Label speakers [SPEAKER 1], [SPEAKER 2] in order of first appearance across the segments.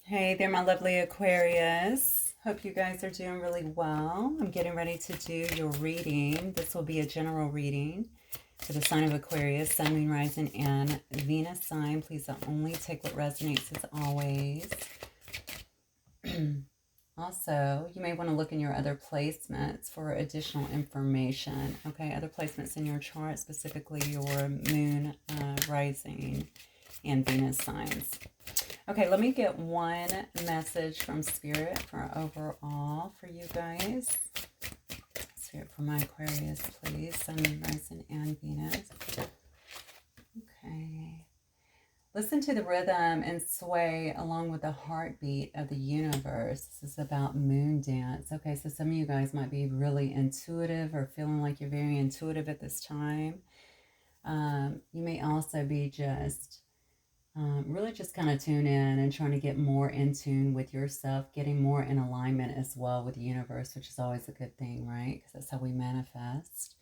[SPEAKER 1] Hey there, my lovely Aquarius. Hope you guys are doing really well. I'm getting ready to do your reading. This will be a general reading for the sign of Aquarius, Sun, Moon, Rising, and Venus sign. Please only take what resonates as always. Also, you may want to look in your other placements for additional information. Okay, other placements in your chart, specifically your Moon, Rising, and Venus signs. Okay, let me get one message from Spirit for overall for you guys. Spirit for my Aquarius, please. Sun, Moon, Rising, and Venus. Okay. Listen to the rhythm and sway along with the heartbeat of the universe. This is about moon dance. Okay, so some of you guys might be really intuitive or feeling like you're very intuitive at this time. You may also be just really just kind of tune in and trying to get more in tune with yourself, getting more in alignment as well with the universe, which is always a good thing, right? Because that's how we manifest.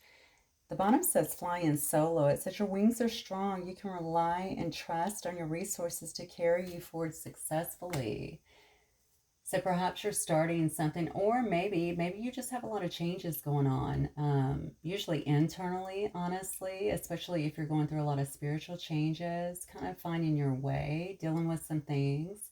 [SPEAKER 1] The bottom says flying solo. It says your wings are strong. You can rely and trust on your resources to carry you forward successfully. So perhaps you're starting something, or maybe you just have a lot of changes going on, usually internally, honestly, especially if you're going through a lot of spiritual changes, kind of finding your way, dealing with some things,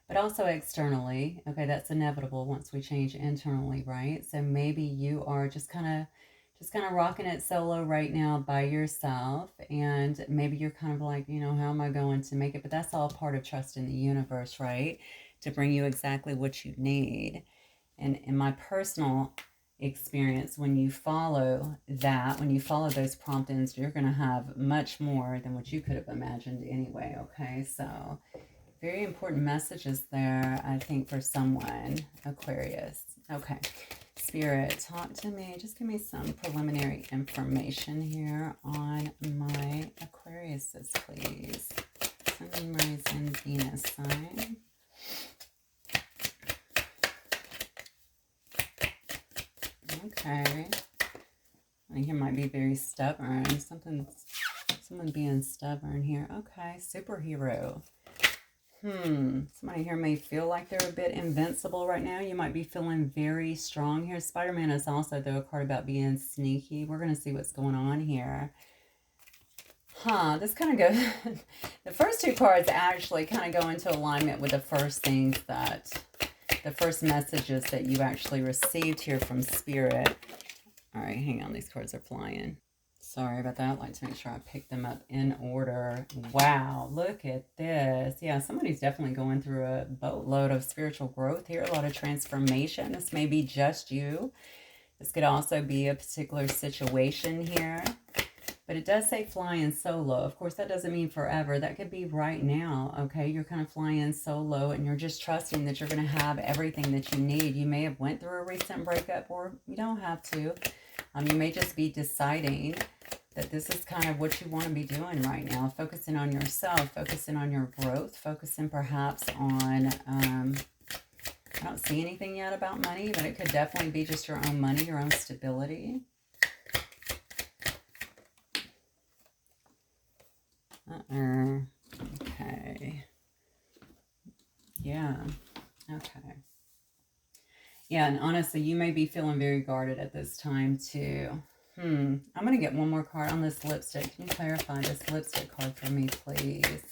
[SPEAKER 1] but also externally. Okay, that's inevitable once we change internally, right? So maybe you are just kind of rocking it solo right now by yourself, and maybe you're kind of like, how am I going to make it? But that's all part of trusting the universe, right? To bring you exactly what you need. And in my personal experience, when you follow that, when you follow those promptings, you're going to have much more than what you could have imagined anyway. Okay, so very important messages there, I think, for someone, Aquarius. Okay, Spirit, talk to me. Just give me some preliminary information here on my Aquariuses, please. Sun, Rising, Venus sign. Okay. I think you might be very stubborn. Someone being stubborn here. Okay, superhero. Somebody here may feel like they're a bit invincible right now. You might be feeling very strong here. Spider-Man is also, though, a card about being sneaky. We're going to see what's going on here. This kind of goes... the first two cards actually kind of go into alignment with the first things that... the first messages that you actually received here from Spirit. All right, hang on. These cards are flying. Sorry about that. I'd like to make sure I pick them up in order. Wow, look at this. Yeah, somebody's definitely going through a boatload of spiritual growth here, a lot of transformation. This may be just you. This could also be a particular situation here. But it does say flying solo. Of course, that doesn't mean forever. That could be right now, okay? You're kind of flying solo and you're just trusting that you're going to have everything that you need. You may have went through a recent breakup, or you don't have to. You may just be deciding that this is kind of what you want to be doing right now. Focusing on yourself, focusing on your growth, focusing perhaps on, I don't see anything yet about money, but it could definitely be just your own money, your own stability. Okay. Yeah. Okay. Yeah, and honestly, you may be feeling very guarded at this time, too. I'm going to get one more card on this lipstick. Can you clarify this lipstick card for me, please?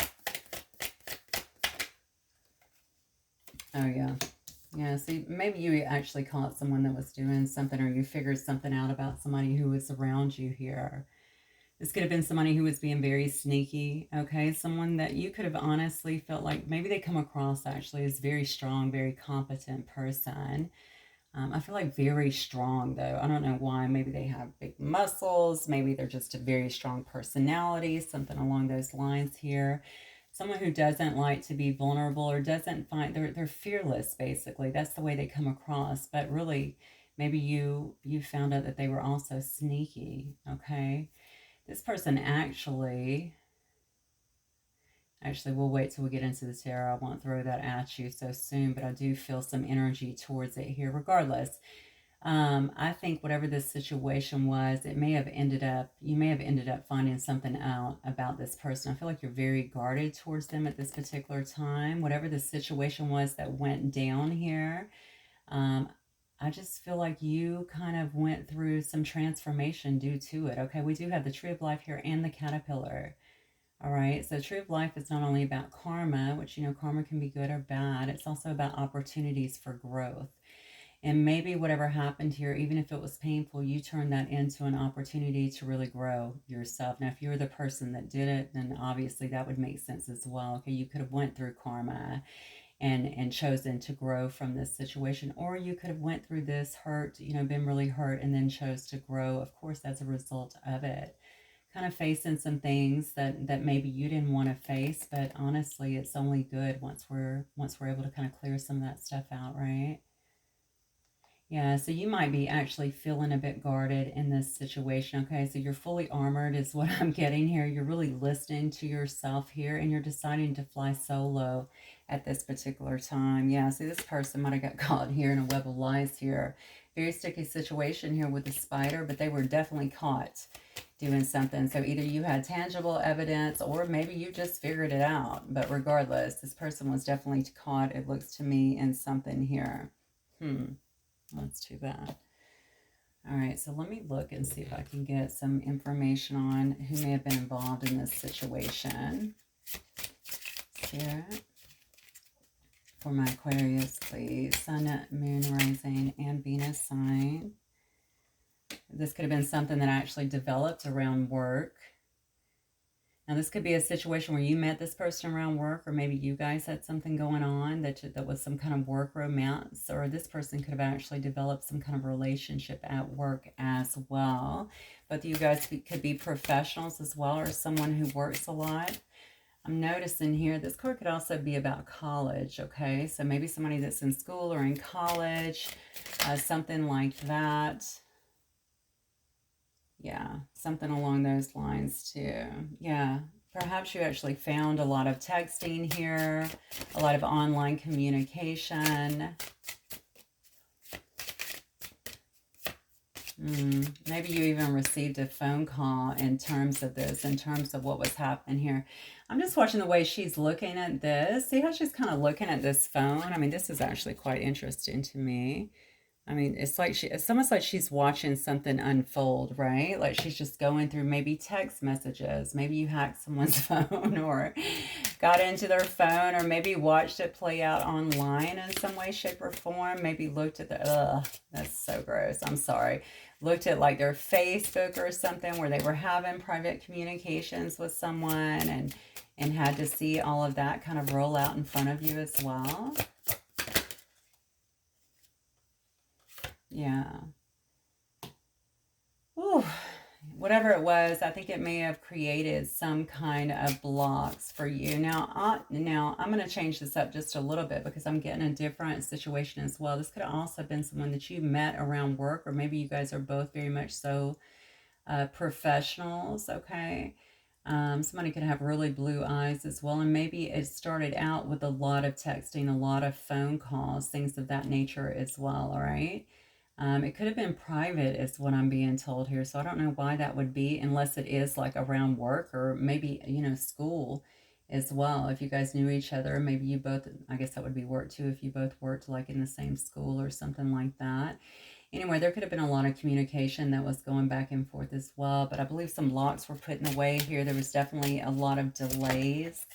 [SPEAKER 1] Oh, yeah. Yeah, see, maybe you actually caught someone that was doing something, or you figured something out about somebody who was around you here. This could have been somebody who was being very sneaky, okay? Someone that you could have honestly felt like maybe they come across actually as very strong, very competent person. I feel like very strong, though. I don't know why. Maybe they have big muscles. Maybe they're just a very strong personality, something along those lines here. Someone who doesn't like to be vulnerable, or doesn't find, they're fearless, basically. That's the way they come across. But really, maybe you found out that they were also sneaky, okay? This person actually, we'll wait till we get into the tarot. I won't throw that at you so soon, but I do feel some energy towards it here regardless. I think whatever this situation was, it may have ended up, you may have ended up finding something out about this person. I feel like you're very guarded towards them at this particular time. Whatever the situation was that went down here, um, I just feel like you kind of went through some transformation due to it. Okay, we do have the Tree of Life here and the Caterpillar. All right, so Tree of Life is not only about karma, which, you know, karma can be good or bad. It's also about opportunities for growth. And maybe whatever happened here, even if it was painful, you turned that into an opportunity to really grow yourself. Now, if you were the person that did it, then obviously that would make sense as well. Okay, you could have went through karma and chosen to grow from this situation, or you could have went through this hurt, you know, been really hurt, and then chose to grow, of course, as a result of it. Kind of facing some things that maybe you didn't want to face, but honestly, it's only good once we're able to kind of clear some of that stuff out, right? Yeah, so you might be actually feeling a bit guarded in this situation. Okay, so you're fully armored is what I'm getting here. You're really listening to yourself here, and you're deciding to fly solo at this particular time. Yeah, see, this person might have got caught here in a web of lies here. Very sticky situation here with the spider, but they were definitely caught doing something. So either you had tangible evidence or maybe you just figured it out. But regardless, this person was definitely caught, it looks to me, in something here. That's too bad. All right, so let me look and see if I can get some information on who may have been involved in this situation. Spirit, for my Aquarius, please. Sun, Moon, Rising, and Venus sign. This could have been something that actually developed around work. Now, this could be a situation where you met this person around work, or maybe you guys had something going on that was some kind of work romance, or this person could have actually developed some kind of relationship at work as well. But you guys could be professionals as well, or someone who works a lot. I'm noticing here, this card could also be about college, okay? So maybe somebody that's in school or in college, something like that. Yeah, something along those lines too. Yeah, perhaps you actually found a lot of texting here, a lot of online communication. Maybe you even received a phone call in terms of this, in terms of what was happening here. I'm just watching the way she's looking at this. See how she's kind of looking at this phone? I mean, this is actually quite interesting to me. I mean, it's almost like she's watching something unfold, right? Like she's just going through maybe text messages. Maybe you hacked someone's phone or got into their phone, or maybe watched it play out online in some way, shape, or form. Maybe looked at that's so gross. I'm sorry. Looked at like their Facebook or something where they were having private communications with someone, and had to see all of that kind of roll out in front of you as well. Yeah. Ooh, whatever it was, I think it may have created some kind of blocks for you. Now I'm going to change this up just a little bit because I'm getting a different situation as well. This could have also been someone that you met around work, or maybe you guys are both very much so professionals, okay? Somebody could have really blue eyes as well, and maybe it started out with a lot of texting, a lot of phone calls, things of that nature as well, all right? It could have been private is what I'm being told here. So I don't know why that would be, unless it is like around work, or maybe, you know, school as well. If you guys knew each other, maybe you both, I guess that would be work too, if you both worked like in the same school or something like that. Anyway, there could have been a lot of communication that was going back and forth as well. But I believe some blocks were put in the way here. There was definitely a lot of delays.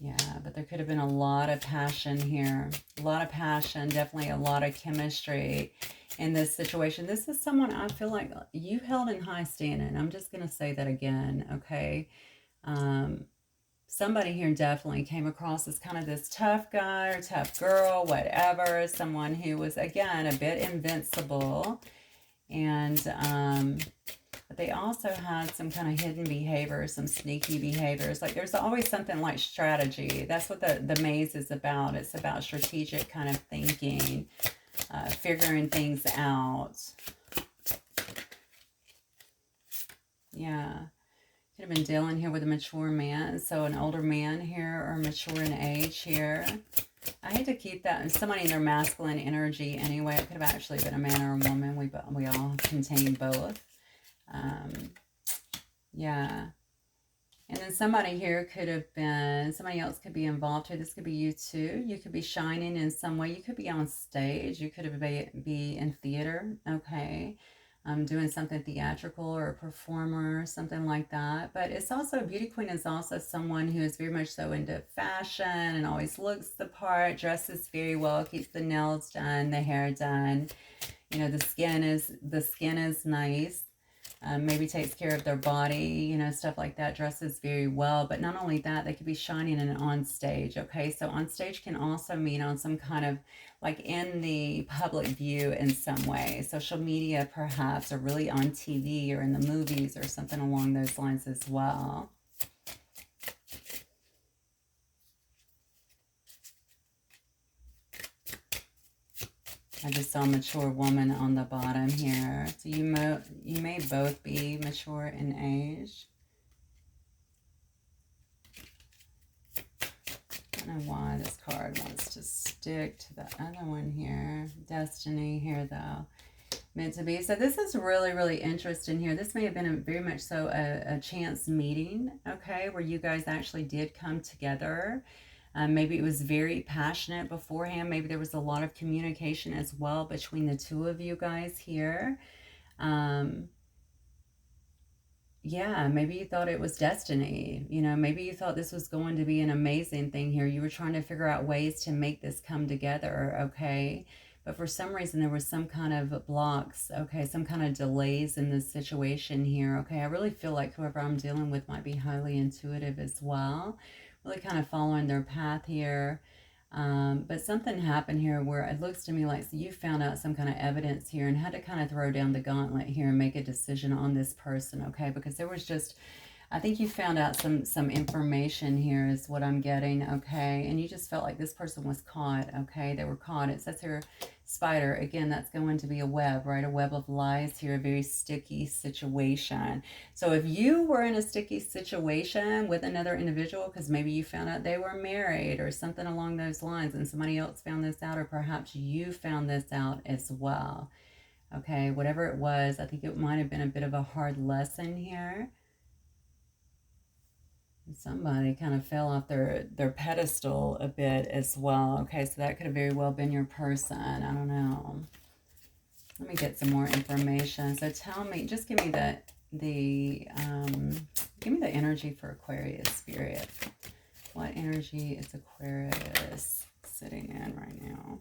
[SPEAKER 1] Yeah, but there could have been a lot of passion here. A lot of passion, definitely a lot of chemistry in this situation. This is someone I feel like you held in high standing. I'm just going to say that again, okay? Somebody here definitely came across as kind of this tough guy or tough girl, whatever. Someone who was, again, a bit invincible. And but they also had some kind of hidden behaviors, some sneaky behaviors. Like there's always something like strategy. That's what the maze is about. It's about strategic kind of thinking, figuring things out. Yeah. Could have been dealing here with a mature man. So an older man here, or mature in age here. I hate to keep that. Somebody in their masculine energy anyway. It could have actually been a man or a woman. We all contain both. Um, yeah. And then somebody here could have been, somebody else could be involved here. This could be you too. You could be shining in some way. You could be on stage. You could have be in theater, okay? Doing something theatrical or a performer, something like that. But it's also, a beauty queen is also someone who is very much so into fashion and always looks the part, dresses very well, keeps the nails done, the hair done. You know, the skin is nice. Maybe takes care of their body, you know, stuff like that, dresses very well. But not only that, they could be shining and on stage, okay? So on stage can also mean on some kind of, like in the public view in some way. Social media perhaps, or really on TV or in the movies or something along those lines as well. I just saw mature woman on the bottom here. So you may both be mature in age. I don't know why this card wants to stick to the other one here. Destiny here, though. Meant to be. So this is really, really interesting here. This may have been very much so a chance meeting, okay, where you guys actually did come together. Maybe it was very passionate beforehand. Maybe there was a lot of communication as well between the two of you guys here. Yeah, maybe you thought it was destiny. You know, maybe you thought this was going to be an amazing thing here. You were trying to figure out ways to make this come together, okay? But for some reason, there was some kind of blocks, okay? Some kind of delays in this situation here, okay? I really feel like whoever I'm dealing with might be highly intuitive as well. Really kind of following their path here. But something happened here where it looks to me like you found out some kind of evidence here and had to kind of throw down the gauntlet here and make a decision on this person, okay? Because there was just, I think you found out some information here is what I'm getting, okay? And you just felt like this person was caught, okay? They were caught. It says here, spider. Again, that's going to be a web, right? A web of lies here, a very sticky situation. So if you were in a sticky situation with another individual, because maybe you found out they were married or something along those lines and somebody else found this out, or perhaps you found this out as well, okay? Whatever it was, I think it might have been a bit of a hard lesson here. Somebody kind of fell off their pedestal a bit as well. Okay, so that could have very well been your person. I don't know. Let me get some more information. So tell me, just give me give me the energy for Aquarius, Spirit. What energy is Aquarius sitting in right now?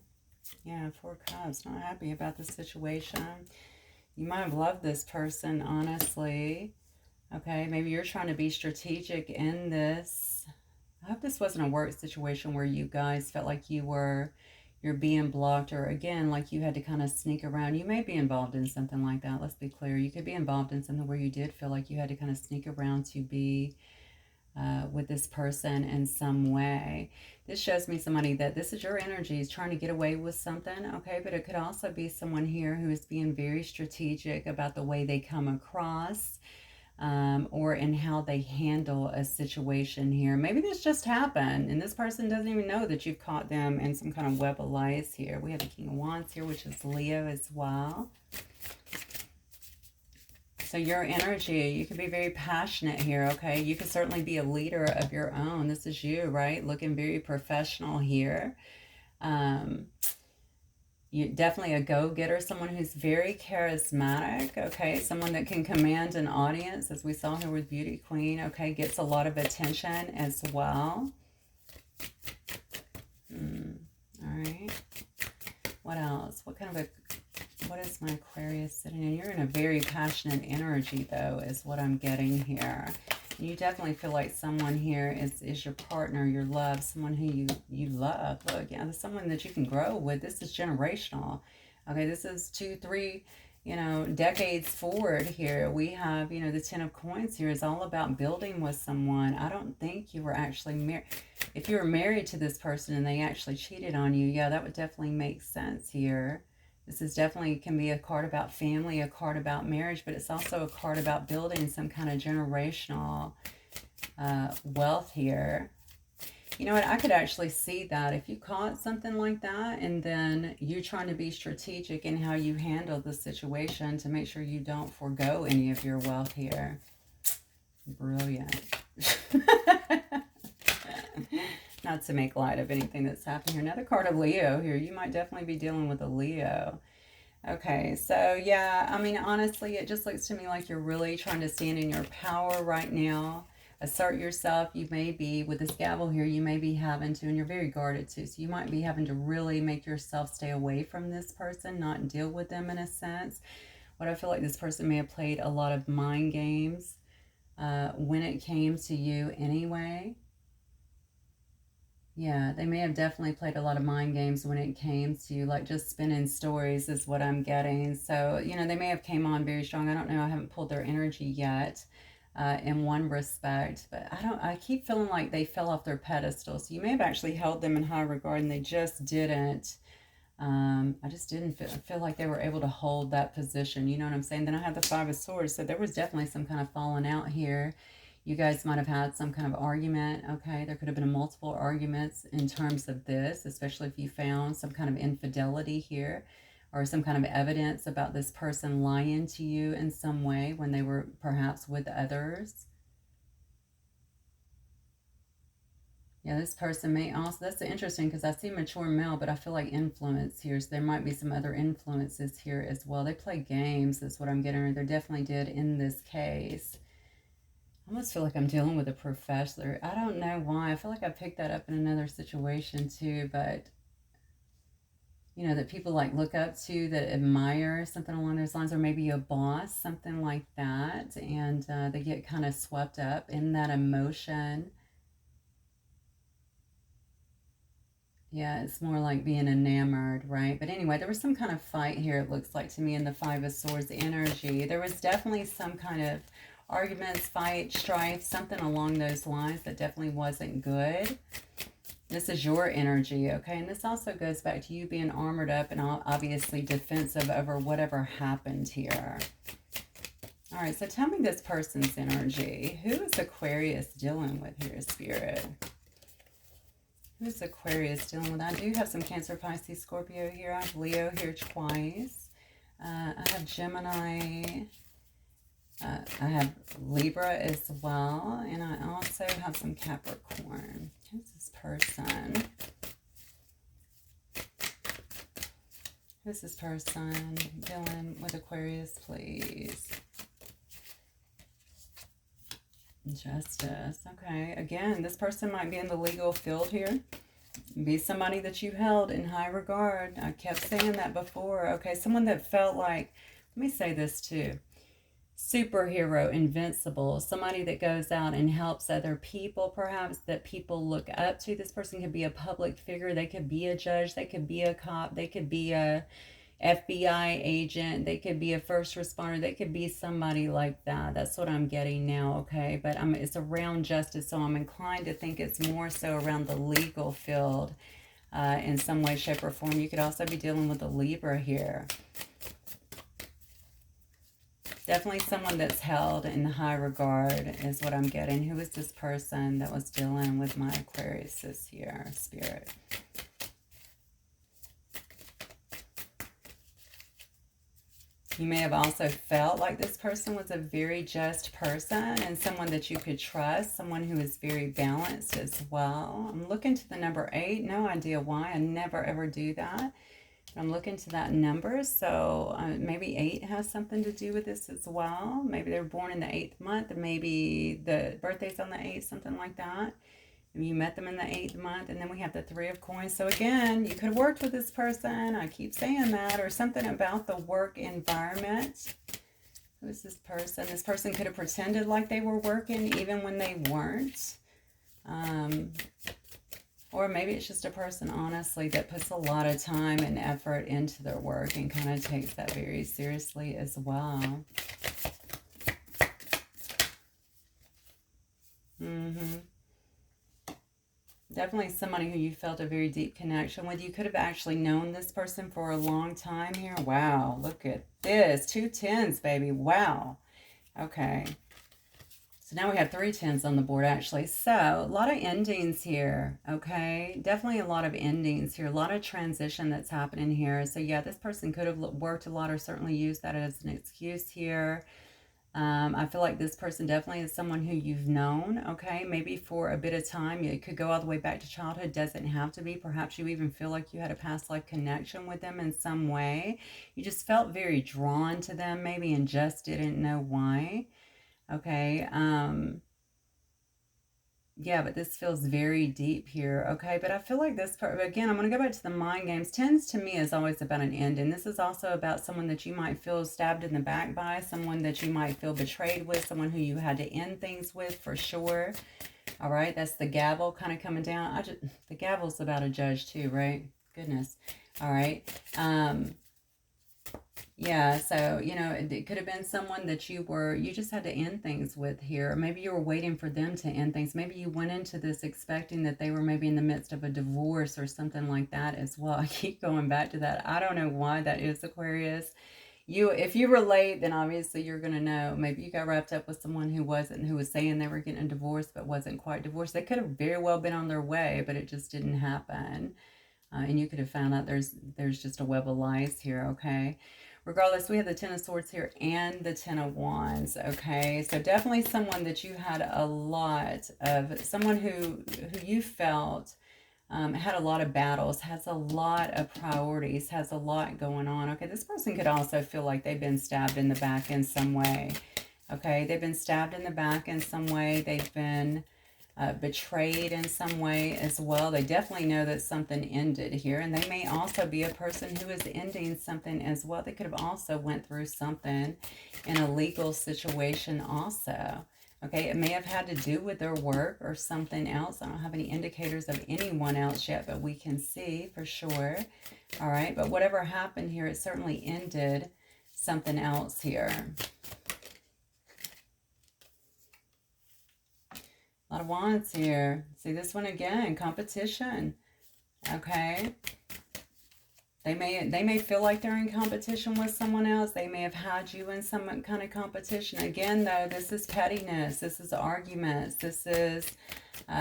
[SPEAKER 1] Yeah, 4 Cups. Not happy about the situation. You might have loved this person, honestly. Okay, maybe you're trying to be strategic in this. I hope this wasn't a work situation where you guys felt like you're being blocked, or again, like you had to kind of sneak around. You may be involved in something like that. Let's be clear. You could be involved in something where you did feel like you had to kind of sneak around to be with this person in some way. This shows me somebody that this is your energy, is trying to get away with something, okay? But it could also be someone here who is being very strategic about the way they come across, or in how they handle a situation here. Maybe this just happened and this person doesn't even know that you've caught them in some kind of web of lies here. We have the King of Wands here, which is Leo as well. So your energy, you can be very passionate here, okay? You could certainly be a leader of your own. This is you, right? Looking very professional here. You're definitely a go-getter, someone who's very charismatic, okay? Someone that can command an audience, as we saw here with Beauty Queen, okay? Gets a lot of attention as well. All right. What else? What is my Aquarius sitting in? You're in a very passionate energy, though, is what I'm getting here. You definitely feel like someone here is your partner, your love, someone who you love. Look, yeah, there's someone that you can grow with. This is generational. Okay, this is 2, 3, decades forward here. We have, the 10 of Coins here is all about building with someone. I don't think you were actually married. If you were married to this person and they actually cheated on you, yeah, that would definitely make sense here. This is definitely can be a card about family, a card about marriage, but it's also a card about building some kind of generational wealth here. You know what? I could actually see that if you caught something like that and then you're trying to be strategic in how you handle the situation to make sure you don't forego any of your wealth here. Brilliant. Not to make light of anything that's happened here. Another card of Leo here. You might definitely be dealing with a Leo. Okay, so yeah, I mean, honestly, it just looks to me like you're really trying to stand in your power right now. Assert yourself. You may be, with this gavel here, you may be having to, and you're very guarded too, so you might be having to really make yourself stay away from this person, not deal with them in a sense. What I feel like this person may have played a lot of mind games when it came to you anyway. Yeah, they may have definitely played a lot of mind games when it came to like just spinning stories is what I'm getting. So, you know, they may have came on very strong. I don't know. I haven't pulled their energy yet in one respect, but I keep feeling like they fell off their pedestal. So you may have actually held them in high regard and they just didn't. I just didn't feel like they were able to hold that position. You know what I'm saying? Then I have the Five of Swords. So there was definitely some kind of falling out here. You guys might have had some kind of argument, okay? There could have been multiple arguments in terms of this, especially if you found some kind of infidelity here or some kind of evidence about this person lying to you in some way when they were perhaps with others. Yeah, this person may also, that's interesting because I see mature male, but I feel like influence here. So there might be some other influences here as well. They play games is what I'm getting. They definitely did in this case. I almost feel like I'm dealing with a professor. I don't know why. I feel like I picked that up in another situation too, but you know, that people like look up to, that admire, something along those lines, or maybe a boss, something like that, and they get kind of swept up in that emotion. Yeah, it's more like being enamored, right? But anyway, there was some kind of fight here, it looks like to me, in the Five of Swords energy. There was definitely some kind of arguments, fight, strife, something along those lines that definitely wasn't good. This is your energy, okay? And this also goes back to you being armored up and obviously defensive over whatever happened here. All right, so tell me this person's energy. Who is Aquarius dealing with here, Spirit? Who's Aquarius dealing with? I do have some Cancer, Pisces, Scorpio here. I have Leo here twice. I have Gemini. I have Libra as well. And I also have some Capricorn. Who's this person? Who's this person dealing with Aquarius, please? Justice. Okay. Again, this person might be in the legal field here. Be somebody that you held in high regard. I kept saying that before. Okay. Someone that felt like, let me say this too. Superhero, invincible. Somebody that goes out and helps other people, perhaps, that people look up to. This person could be a public figure. They could be a judge. They could be a cop. They could be a FBI agent, they could be a first responder, they could be somebody like that. That's what I'm getting now, okay? But it's around justice, so I'm inclined to think it's more so around the legal field in some way, shape, or form. You could also be dealing with a Libra here. Definitely someone that's held in high regard is what I'm getting. Who is this person that was dealing with my Aquarius here, Spirit? You may have also felt like this person was a very just person and someone that you could trust, someone who is very balanced as well. I'm looking to the number 8. No idea why. I never ever do that. But I'm looking to that number. So maybe 8 has something to do with this as well. Maybe they were born in the 8th month. And maybe the birthday's on the 8th, something like that. You met them in the 8th month, and then we have the 3 of coins. So again, you could have worked with this person. I keep saying that, or something about the work environment. Who's this person? This person could have pretended like they were working even when they weren't. Or maybe it's just a person, honestly, that puts a lot of time and effort into their work and kind of takes that very seriously as well. Definitely somebody who you felt a very deep connection with. You could have actually known this person for a long time here. Wow, look at this. 2 10s, baby. Wow. Okay. So now we have 3 10s on the board, actually. So a lot of endings here, okay? Definitely a lot of endings here. A lot of transition that's happening here. So yeah, this person could have worked a lot or certainly used that as an excuse here. I feel like this person definitely is someone who you've known, okay? Maybe for a bit of time. It could go all the way back to childhood. Doesn't have to be. Perhaps you even feel like you had a past life connection with them in some way. You just felt very drawn to them maybe and just didn't know why. Okay, yeah, but this feels very deep here, okay? But I feel like this part, again, I'm going to go back to the mind games. Tens to me is always about an end, and this is also about someone that you might feel stabbed in the back by, someone that you might feel betrayed with, someone who you had to end things with for sure. All right, that's the gavel kind of coming down. The gavel's about a judge too, right? Goodness. All right. Yeah, so, you know, it could have been someone that you just had to end things with here. Maybe you were waiting for them to end things. Maybe you went into this expecting that they were maybe in the midst of a divorce or something like that as well. I keep going back to that. I don't know why that is, Aquarius. If you relate, then obviously you're going to know. Maybe you got wrapped up with someone who was saying they were getting a divorce but wasn't quite divorced. They could have very well been on their way, but it just didn't happen. And you could have found out there's just a web of lies here, okay? Regardless, we have the Ten of Swords here and the Ten of Wands, okay? So definitely someone that you had a lot of, someone who you felt had a lot of battles, has a lot of priorities, has a lot going on, okay? This person could also feel like they've been stabbed in the back in some way, okay? They've been stabbed in the back in some way. They've been betrayed in some way as well. They definitely know that something ended here, and they may also be a person who is ending something as well. They could have also went through something in a legal situation also. Okay, it may have had to do with their work or something else. I don't have any indicators of anyone else yet, but we can see for sure. All right, but whatever happened here, it certainly ended something else here. A lot of wands here. See this one again, competition. Okay. They may feel like they're in competition with someone else. They may have had you in some kind of competition. Again, though, this is pettiness. This is arguments. This is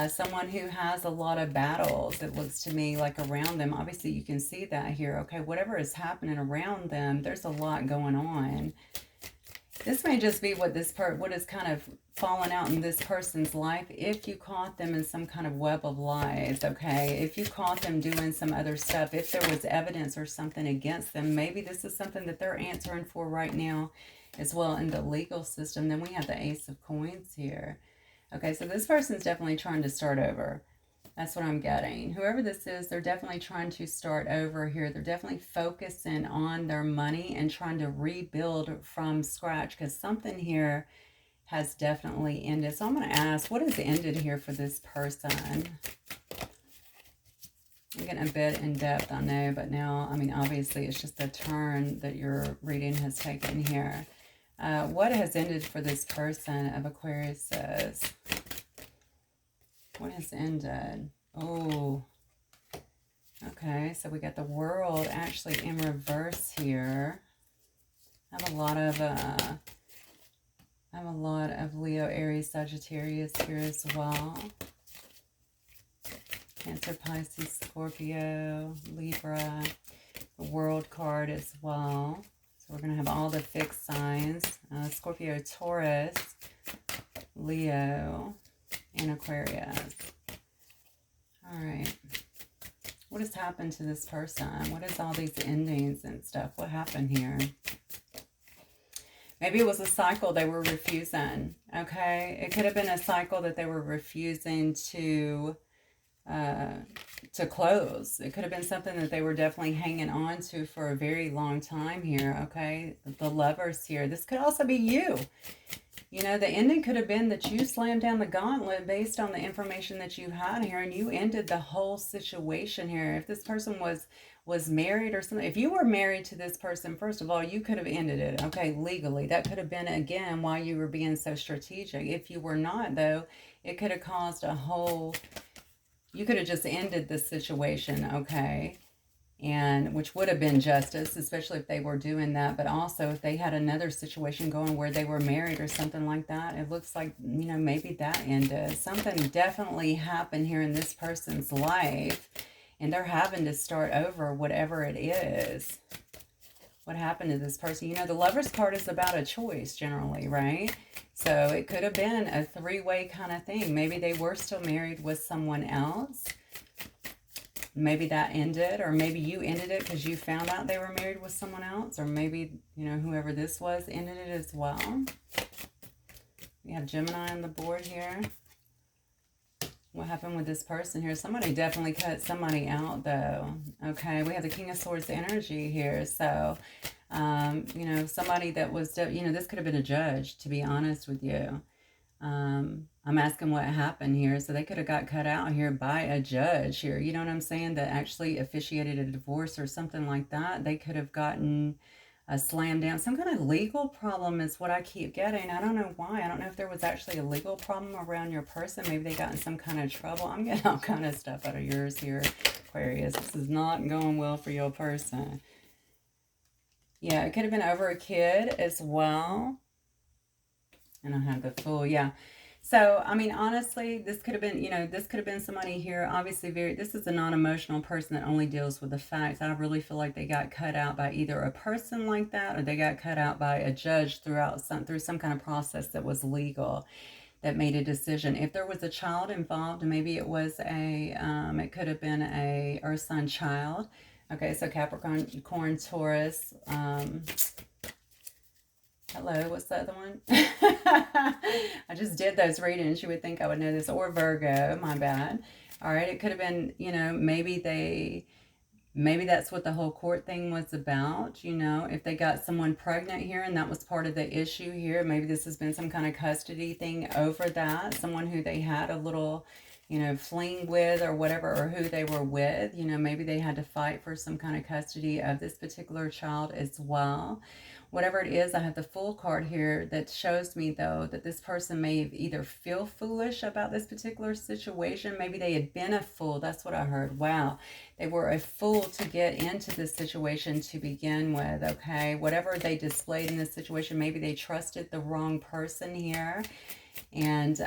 [SPEAKER 1] someone who has a lot of battles, it looks to me, like around them. Obviously, you can see that here. Okay, whatever is happening around them, there's a lot going on. This may just be what is kind of fallen out in this person's life if you caught them in some kind of web of lies, okay? If you caught them doing some other stuff, if there was evidence or something against them, maybe this is something that they're answering for right now as well in the legal system. Then we have the Ace of Coins here. Okay, so this person's definitely trying to start over. That's what I'm getting. Whoever this is, they're definitely trying to start over here. They're definitely focusing on their money and trying to rebuild from scratch, because something here has definitely ended. So I'm going to ask, what has ended here for this person? I'm getting a bit in depth, I know, but now, I mean, obviously it's just the turn that your reading has taken here. What has ended for this person of Aquarius says? What has ended? Oh, okay. So we got the World actually in reverse here. I have a lot of Leo, Aries, Sagittarius here as well. Cancer, Pisces, Scorpio, Libra. The World card as well. So we're going to have all the fixed signs. Scorpio, Taurus, Leo, and Aquarius. All right. What has happened to this person? What is all these endings and stuff? What happened here? Maybe it was a cycle they were refusing. Okay. It could have been a cycle that they were refusing to close. It could have been something that they were definitely hanging on to for a very long time here. Okay. The Lovers here. This could also be you. You know, the ending could have been that you slammed down the gauntlet based on the information that you had here, and you ended the whole situation here. If this person was married or something, if you were married to this person, first of all, you could have ended it, okay, legally. That could have been, again, why you were being so strategic. If you were not, though, it could have caused a whole, you could have just ended the situation, okay? and which would have been justice, especially if they were doing that. But also if they had another situation going where they were married or something like that, it looks like, you know, maybe that ended. Something definitely happened here in this person's life, and they're having to start over, whatever it is. What happened to this person? You know, the Lover's card is about a choice generally, right? So it could have been a three-way kind of thing. Maybe they were still married with someone else. Maybe that ended, or maybe you ended it because you found out they were married with someone else, or maybe, you know, whoever this was ended it as well. We have Gemini on the board here. What happened with this person here? Somebody definitely cut somebody out, though. Okay, we have the King of Swords energy here. So, you know, somebody that was, you know, this could have been a judge, to be honest with you. I'm asking what happened here. So they could have got cut out here by a judge here. You know what I'm saying? That actually officiated a divorce or something like that. They could have gotten a slam down. Some kind of legal problem is what I keep getting. I don't know why. I don't know if there was actually a legal problem around your person. Maybe they got in some kind of trouble. I'm getting all kind of stuff out of yours here, Aquarius. This is not going well for your person. Yeah, it could have been over a kid as well. And I have the Fool, yeah. So, I mean, honestly, this could have been, you know, this could have been somebody here, obviously this is a non-emotional person that only deals with the facts. I really feel like they got cut out by either a person like that, or they got cut out by a judge through some kind of process that was legal, that made a decision. If there was a child involved, maybe it was it could have been a Earth sign child. Okay, so Capricorn, Taurus, hello, what's the other one? I just did those readings. You would think I would know this. Or Virgo, my bad. All right, it could have been, you know, maybe that's what the whole court thing was about, you know, if they got someone pregnant here and that was part of the issue here. Maybe this has been some kind of custody thing over that. Someone who they had a little, you know, fling with or whatever, or who they were with, you know, maybe they had to fight for some kind of custody of this particular child as well. Whatever it is, I have the Fool card here that shows me, though, that this person may either feel foolish about this particular situation. Maybe they had been a fool. That's what I heard. Wow. They were a fool to get into this situation to begin with, okay? Whatever they displayed in this situation, maybe they trusted the wrong person here and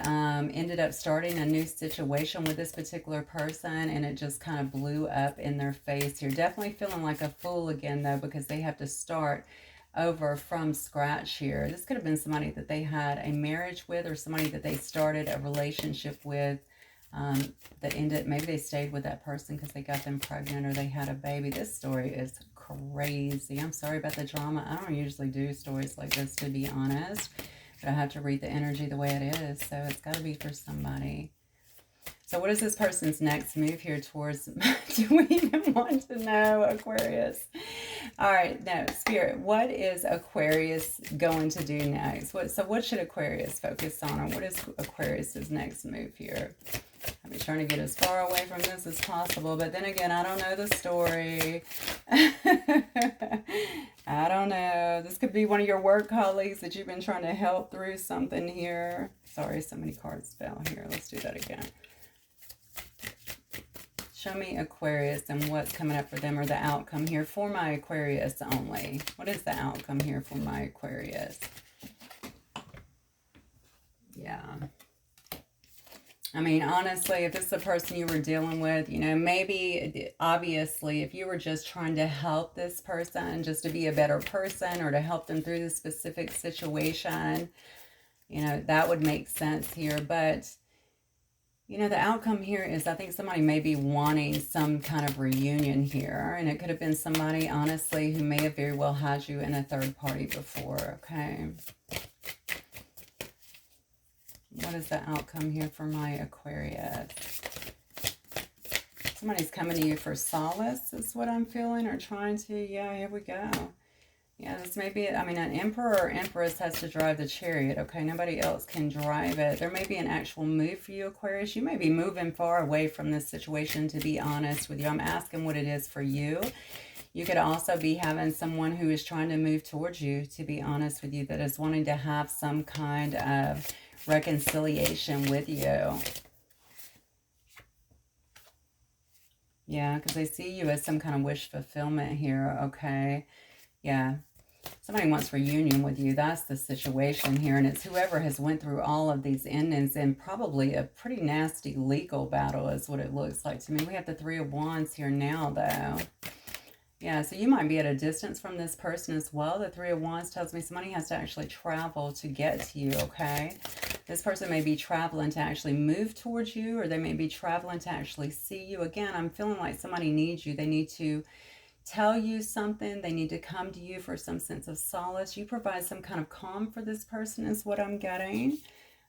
[SPEAKER 1] ended up starting a new situation with this particular person, and it just kind of blew up in their face here. Definitely feeling like a fool again, though, because they have to start over from scratch here. This could have been somebody that they had a marriage with, or somebody that they started a relationship with that ended. Maybe they stayed with that person because they got them pregnant or they had a baby. This story is crazy. I'm sorry about the drama. I don't usually do stories like this, to be honest, but I have to read the energy the way it is, so it's got to be for somebody. So what is this person's next move here towards, do we even want to know, Aquarius? All right, no, Spirit, what is Aquarius going to do next? So what should Aquarius focus on, or what is Aquarius's next move here? I'm trying to get as far away from this as possible, but then again, I don't know the story. I don't know. This could be one of your work colleagues that you've been trying to help through something here. Sorry, so many cards fell here. Let's do that again. Show me Aquarius and what's coming up for them, or the outcome here for my Aquarius only. What is the outcome here for my Aquarius? Yeah. I mean, honestly, if it's the person you were dealing with, you know, maybe, obviously, if you were just trying to help this person, just to be a better person, or to help them through this specific situation, you know, that would make sense here. But you know, the outcome here is, I think somebody may be wanting some kind of reunion here. And it could have been somebody, honestly, who may have very well had you in a third party before, okay? What is the outcome here for my Aquarius? Somebody's coming to you for solace is what I'm feeling, or trying to, yeah, here we go. Yeah, this may be, I mean, an emperor or empress has to drive the chariot, okay? Nobody else can drive it. There may be an actual move for you, Aquarius. You may be moving far away from this situation, to be honest with you. I'm asking what it is for you. You could also be having someone who is trying to move towards you, to be honest with you, that is wanting to have some kind of reconciliation with you. Yeah, because they see you as some kind of wish fulfillment here, okay? Yeah. Somebody wants reunion with you. That's the situation here. And it's whoever has went through all of these endings and probably a pretty nasty legal battle is what it looks like to me. We have the Three of Wands here now, though. Yeah, so you might be at a distance from this person as well. The Three of Wands tells me somebody has to actually travel to get to you, okay? This person may be traveling to actually move towards you, or they may be traveling to actually see you. Again, I'm feeling like somebody needs you. They need to tell you something. They need to come to you for some sense of solace. You provide some kind of calm for this person is what I'm getting.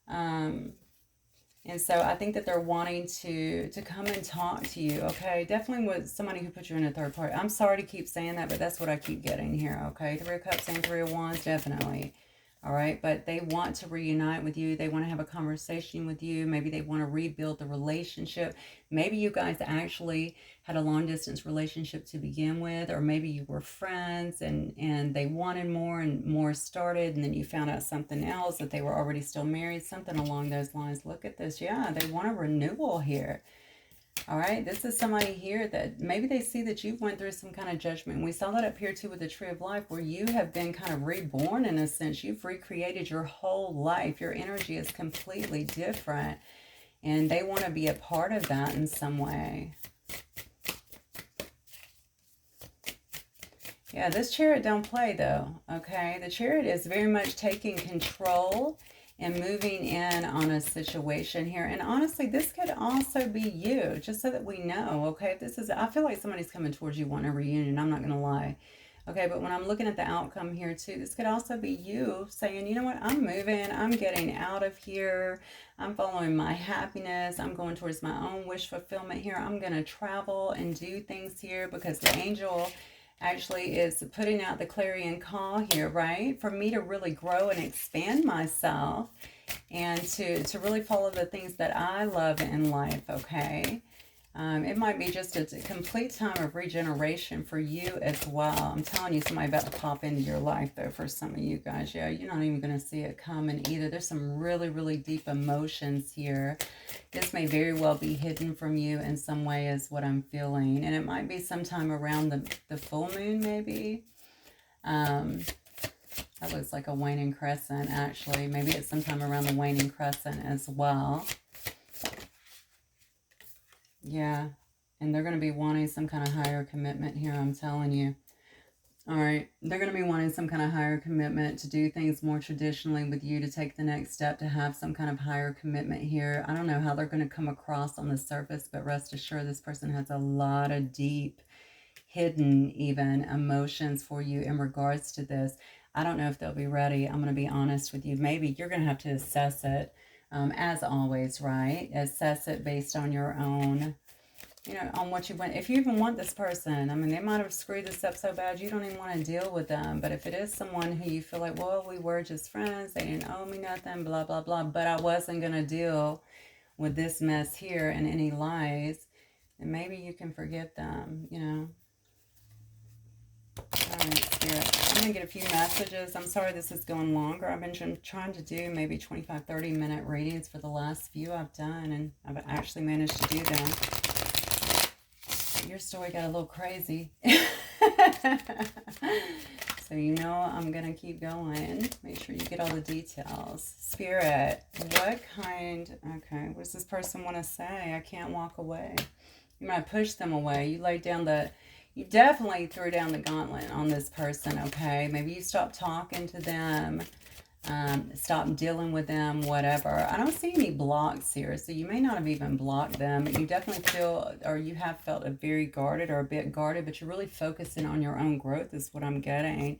[SPEAKER 1] And so I think that they're wanting to come and talk to you, okay? Definitely with somebody who put you in a third party. I'm sorry to keep saying that, but that's what I keep getting here, okay? Three of Cups and Three of Wands, definitely. All right, but they want to reunite with you. They want to have a conversation with you. Maybe they want to rebuild the relationship. Maybe you guys actually had a long distance relationship to begin with, or maybe you were friends and they wanted more and more started, and then you found out something else, that they were already still married, something along those lines. Look at this. Yeah, they want a renewal here. All right, this is somebody here that maybe they see that you've went through some kind of judgment. We saw that up here too with the Tree of Life, where you have been kind of reborn in a sense. You've recreated your whole life. Your energy is completely different, and they want to be a part of that in some way. Yeah, this Chariot don't play though, okay? The Chariot is very much taking control and moving in on a situation here. And honestly, this could also be you, just so that we know, okay? If this is, I feel like somebody's coming towards you wanting a reunion, I'm not going to lie. Okay, but when I'm looking at the outcome here too, this could also be you saying, you know what, I'm moving, I'm getting out of here, I'm following my happiness, I'm going towards my own wish fulfillment here, I'm going to travel and do things here, because the angel actually is putting out the clarion call here, right? For me to really grow and expand myself and to really follow the things that I love in life, okay? It might be just a complete time of regeneration for you as well. I'm telling you, somebody about to pop into your life, though, for some of you guys. Yeah, you're not even going to see it coming either. There's some really, really deep emotions here. This may very well be hidden from you in some way is what I'm feeling. And it might be sometime around the full moon, maybe. That looks like a waning crescent, actually. Maybe it's sometime around the waning crescent as well. Yeah, and they're going to be wanting some kind of higher commitment here, I'm telling you. All right, they're going to be wanting some kind of higher commitment to do things more traditionally with you, to take the next step, to have some kind of higher commitment here. I don't know how they're going to come across on the surface, but rest assured this person has a lot of deep, hidden even emotions for you in regards to this. I don't know if they'll be ready. I'm going to be honest with you. Maybe you're going to have to assess it. As always, right? Assess it based on your own, you know, on what you want. If you even want this person, I mean, they might have screwed this up so bad you don't even want to deal with them. But if it is someone who you feel like, well, we were just friends, they didn't owe me nothing, blah, blah, blah, but I wasn't going to deal with this mess here and any lies, then maybe you can forgive them, you know. All right, Spirit. I'm going to get a few messages. I'm sorry this is going longer. I've been trying to do maybe 25, 30-minute readings for the last few I've done, and I've actually managed to do them. But your story got a little crazy. So you know I'm going to keep going. Make sure you get all the details. Spirit, what kind... Okay, what does this person want to say? I can't walk away. You might push them away. You laid down the... You definitely threw down the gauntlet on this person, okay? Maybe you stopped talking to them, stop dealing with them, whatever. I don't see any blocks here, so you may not have even blocked them, but you definitely feel, or you have felt very guarded or a bit guarded, but you're really focusing on your own growth is what I'm getting.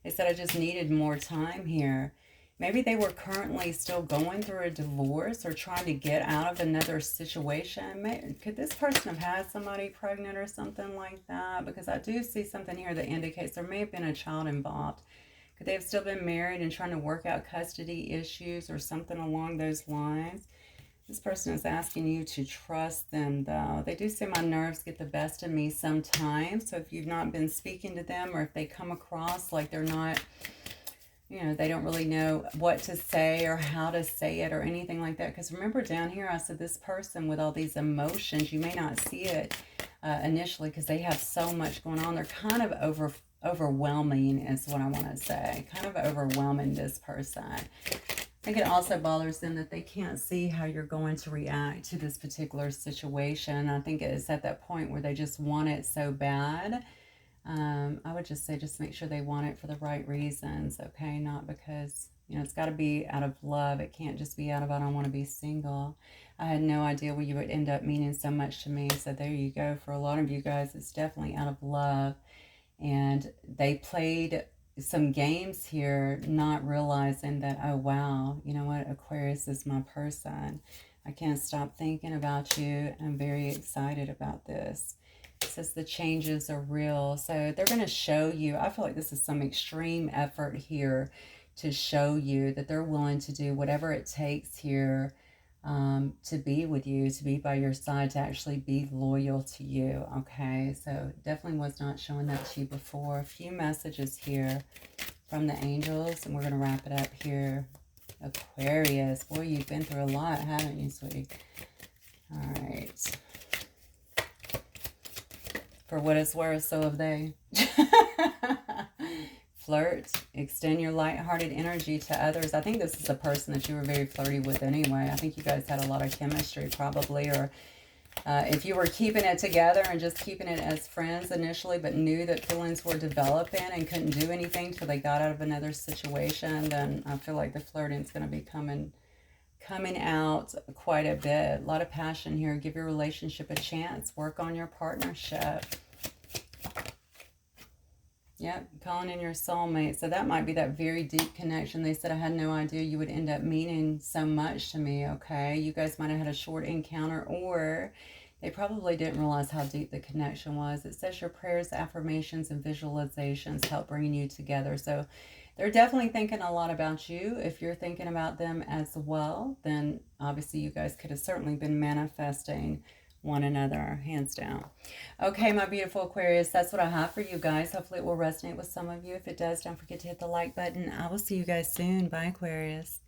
[SPEAKER 1] They said, I just needed more time here. Maybe they were currently still going through a divorce or trying to get out of another situation. Could this person have had somebody pregnant or something like that? Because I do see something here that indicates there may have been a child involved. Could they have still been married and trying to work out custody issues or something along those lines? This person is asking you to trust them, though. They do say my nerves get the best of me sometimes. So if you've not been speaking to them, or if they come across like they're not... You know, they don't really know what to say or how to say it or anything like that. Because remember down here, I said this person with all these emotions, you may not see it initially, because they have so much going on. They're kind of overwhelming is what I want to say. Kind of overwhelming this person. I think it also bothers them that they can't see how you're going to react to this particular situation. I think it's at that point where they just want it so bad. I would just say just make sure they want it for the right reasons, okay? Not because, you know, it's got to be out of love. It can't just be out of, I don't want to be single. I had no idea what you would end up meaning so much to me. So there you go. For a lot of you guys, it's definitely out of love. And they played some games here, not realizing that, oh, wow, you know what? Aquarius is my person. I can't stop thinking about you. I'm very excited about this. It says the changes are real. So they're going to show you. I feel like this is some extreme effort here to show you that they're willing to do whatever it takes here to be with you, to be by your side, to actually be loyal to you, okay? So definitely was not showing that to you before. A few messages here from the angels, and we're going to wrap it up here. Aquarius, boy, you've been through a lot, haven't you, sweetie? All right. For what it's worth, so have they. Flirt, extend your lighthearted energy to others. I think this is a person that you were very flirty with anyway. I think you guys had a lot of chemistry probably, or if you were keeping it together and just keeping it as friends initially, but knew that feelings were developing and couldn't do anything till they got out of another situation, then I feel like the flirting is going to be coming out quite a bit. A lot of passion here. Give your relationship a chance. Work on your partnership. Yep, calling in your soulmate. So that might be that very deep connection. They said, I had no idea you would end up meaning so much to me, okay? You guys might have had a short encounter, or they probably didn't realize how deep the connection was. It says your prayers, affirmations, and visualizations help bringing you together. So they're definitely thinking a lot about you. If you're thinking about them as well, then obviously you guys could have certainly been manifesting one another, hands down. Okay, my beautiful Aquarius, that's what I have for you guys. Hopefully it will resonate with some of you. If it does, don't forget to hit the like button. I will see you guys soon. Bye, Aquarius.